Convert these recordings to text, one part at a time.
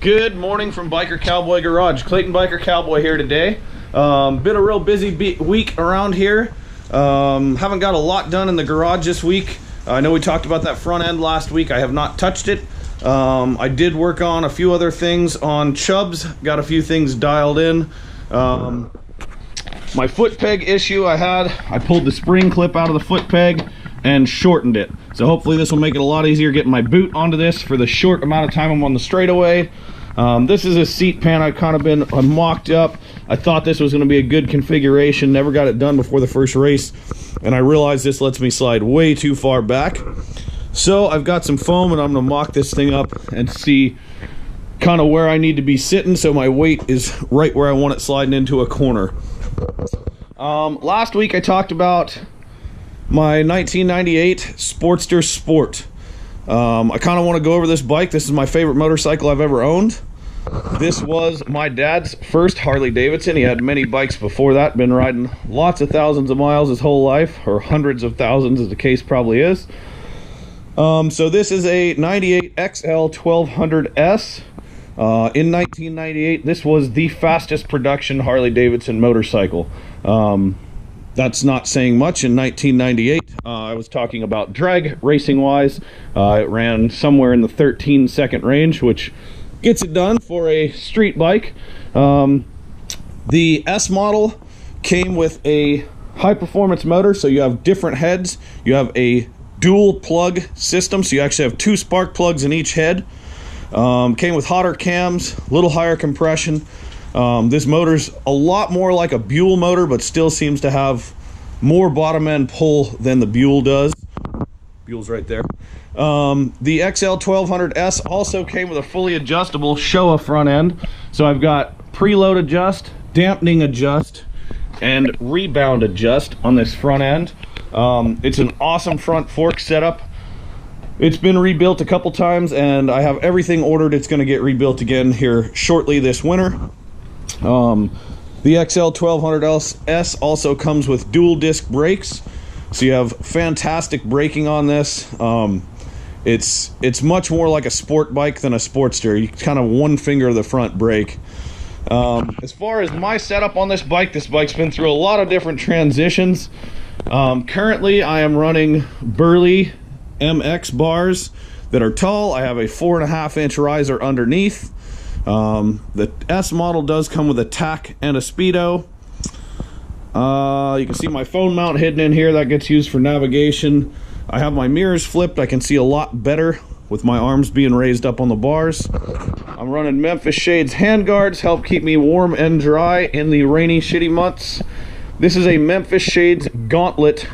Good morning from BikerCowboy Garage. Clayton BikerCowboy here today. Been a real busy week around here. Haven't got a lot done in the garage this week. I know we talked about that front end last week. I have not touched it. I did work on a few other things on Chubbs. Got a few things dialed in. My foot peg issue I pulled the spring clip out of the foot peg and shortened it. So hopefully this will make it a lot easier getting my boot onto this for the short amount of time I'm on the straightaway. This is a seat pan I've kind of been mocked up. I thought this was going to be a good configuration. Never got it done before the first race, and I realized this lets me slide way too far back. So I've got some foam and I'm going to mock this thing up and see kind of where I need to be sitting so my weight is right where I want it sliding into a corner. Last week I talked about my 1998 Sportster Sport. I kind of want to go over this bike. This is my favorite motorcycle I've ever owned. This was my dad's first Harley Davidson. He had many bikes before that, been riding lots of thousands of miles his whole life, or hundreds of thousands as the case probably is. So this is a 98 XL 1200S. In 1998, this was the fastest production Harley Davidson motorcycle. That's not saying much. In 1998, I was talking about drag racing wise. It ran somewhere in the 13-second range, which gets it done for a street bike. The S model came with a high performance motor, so you have different heads. You have a dual plug system, so you actually have two spark plugs in each head. Came with hotter cams, a little higher compression. This motor's a lot more like a Buell motor, but still seems to have more bottom end pull than the Buell does. Buell's right there. The XL 1200S also came with a fully adjustable Showa front end. So I've got preload adjust, dampening adjust, and rebound adjust on this front end. It's an awesome front fork setup. It's been rebuilt a couple times, and I have everything ordered. It's going to get rebuilt again here shortly this winter. The XL 1200S also comes with dual disc brakes, so you have fantastic braking on this. It's much more like a sport bike than a Sportster. You kind of one finger the front brake. As far as my setup on this bike's been through a lot of different transitions. Currently I am running Burley MX bars that are tall. I have a 4.5-inch riser underneath. The S model does come with a tack and a speedo. You can see my phone mount hidden in here. That gets used for navigation. I have my mirrors flipped. I can see a lot better with my arms being raised up on the bars. I'm running Memphis Shades handguards, help keep me warm and dry in the rainy, shitty months. This is a Memphis Shades gauntlet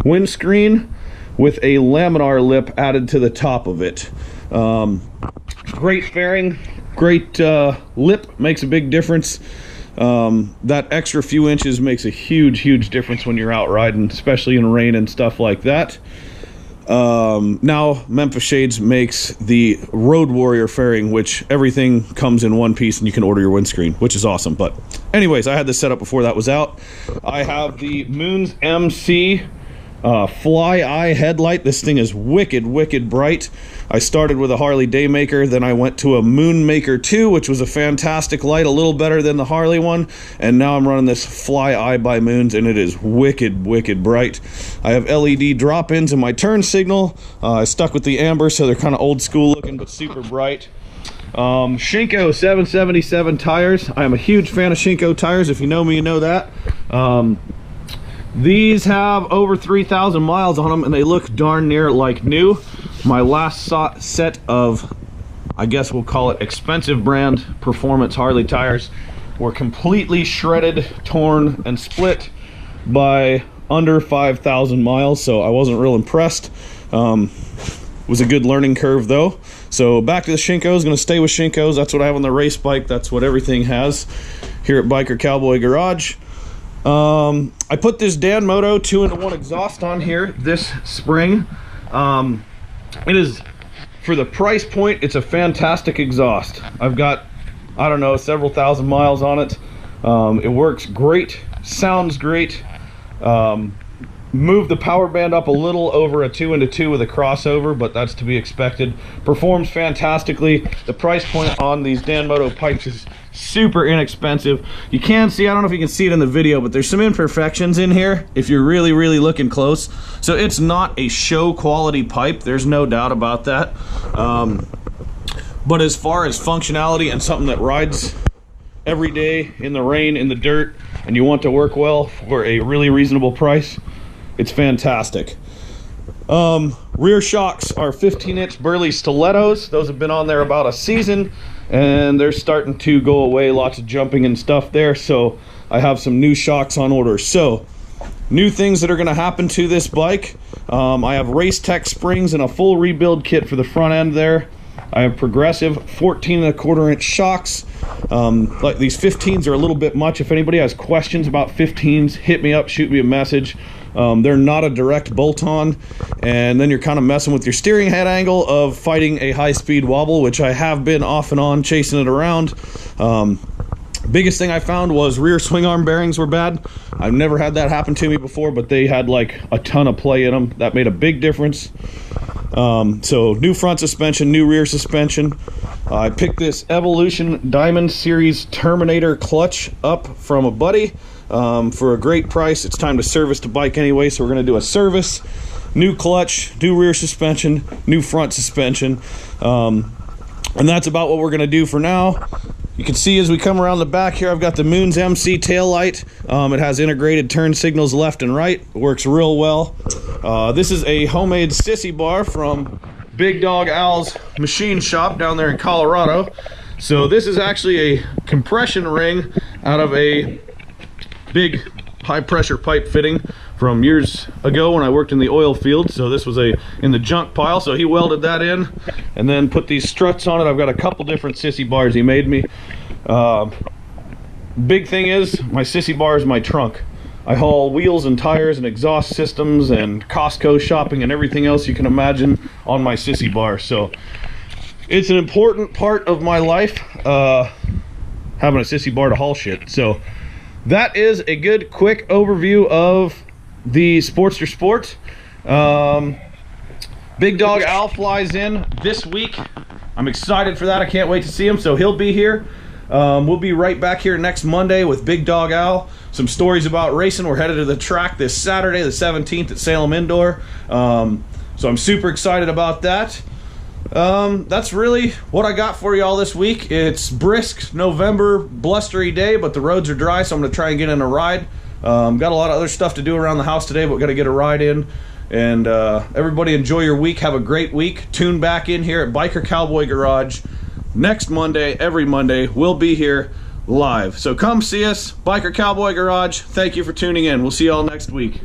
windscreen with a laminar lip added to the top of it. Great fairing, great lip, makes a big difference. That extra few inches makes a huge difference when you're out riding, especially in rain and stuff like that. Now Memphis Shades makes the Road Warrior fairing, which everything comes in one piece and you can order your windscreen, which is awesome. But anyways, I had this set up before that was out. I have the Moons MC Fly Eye headlight. This thing is wicked bright. I started with a Harley Daymaker, then I went to a Moonmaker 2, which was a fantastic light, a little better than the Harley one, and now I'm running this Fly Eye by Moons, and it is wicked bright. I have LED drop-ins in my turn signal. I stuck with the amber, so they're kind of old school looking but super bright. Shinko 777 tires. I am a huge fan of Shinko tires. If you know me, you know that. These have over 3,000 miles on them, and they look darn near like new. My last set of, I guess we'll call it expensive brand performance Harley tires, were completely shredded, torn, and split by under 5,000 miles, so I wasn't real impressed. Was a good learning curve though. So back to the Shinkos. Going to stay with Shinkos. That's what I have on the race bike. That's what everything has here at BikerCowboy Garage. I put this Dan Moto 2-in-1 exhaust on here this spring. It is, for the price point, it's a fantastic exhaust. I've got, I don't know, several thousand miles on it. It works great, sounds great. moved the power band up a little over a 2-into-2 with a crossover, but that's to be expected. Performs fantastically. The price point on these Danmoto pipes is super inexpensive. You can see, I don't know if you can see it in the video, but there's some imperfections in here if you're really looking close. So it's not a show quality pipe, there's no doubt about that. But as far as functionality and something that rides every day in the rain, in the dirt, and you want to work well for a really reasonable price, it's fantastic. Rear shocks are 15-inch Burley stilettos. Those have been on there about a season, and they're starting to go away. Lots of jumping and stuff there, so I have some new shocks on order. So, new things that are going to happen to this bike. I have Race Tech springs and a full rebuild kit for the front end there. I have progressive 14.25-inch shocks. Like these 15s are a little bit much. If anybody has questions about 15s, hit me up, shoot me a message. They're not a direct bolt-on, and then you're kind of messing with your steering head angle of fighting a high-speed wobble, which I have been off and on chasing it around. Biggest thing I found was rear swing arm bearings were bad. I've never had that happen to me before, but they had like a ton of play in them. That made a big difference. So new front suspension, new rear suspension. I picked this Evolution Diamond Series Terminator clutch up from a buddy for a great price. It's time to service the bike anyway, so we're going to do a service. New clutch, new rear suspension, new front suspension. And that's about what we're going to do for now. You can see as we come around the back here, I've got the Moons MC taillight. It has integrated turn signals left and right. It works real well. This is a homemade Sissy Bar from Big Dog Al's machine shop down there in Colorado. So this is actually a compression ring out of a big high pressure pipe fitting from years ago when I worked in the oil field. So this was in the junk pile, so he welded that in and then put these struts on it. I've got a couple different Sissy Bars he made me. Big thing is, my Sissy Bar is my trunk. I haul wheels and tires and exhaust systems and Costco shopping and everything else you can imagine on my Sissy Bar. So it's an important part of my life, having a Sissy Bar to haul shit. So that is a good quick overview of the Sportster Sport. Big Dog Al flies in this week. I'm excited for that. I can't wait to see him. So he'll be here. We'll be right back here next Monday with Big Dog Al. Some stories about racing. We're headed to the track this Saturday, the 17th at Salem Indoor. So I'm super excited about that. That's really what I got for y'all this week. It's brisk November blustery day, but the roads are dry, so I'm gonna try and get in a ride. Got a lot of other stuff to do around the house today, but gotta get a ride in. And everybody enjoy your week. Have a great week. Tune back in here at Biker Cowboy Garage next Monday. Every Monday we'll be here live, so come see us. Biker Cowboy Garage. Thank you for tuning in. We'll see y'all next week.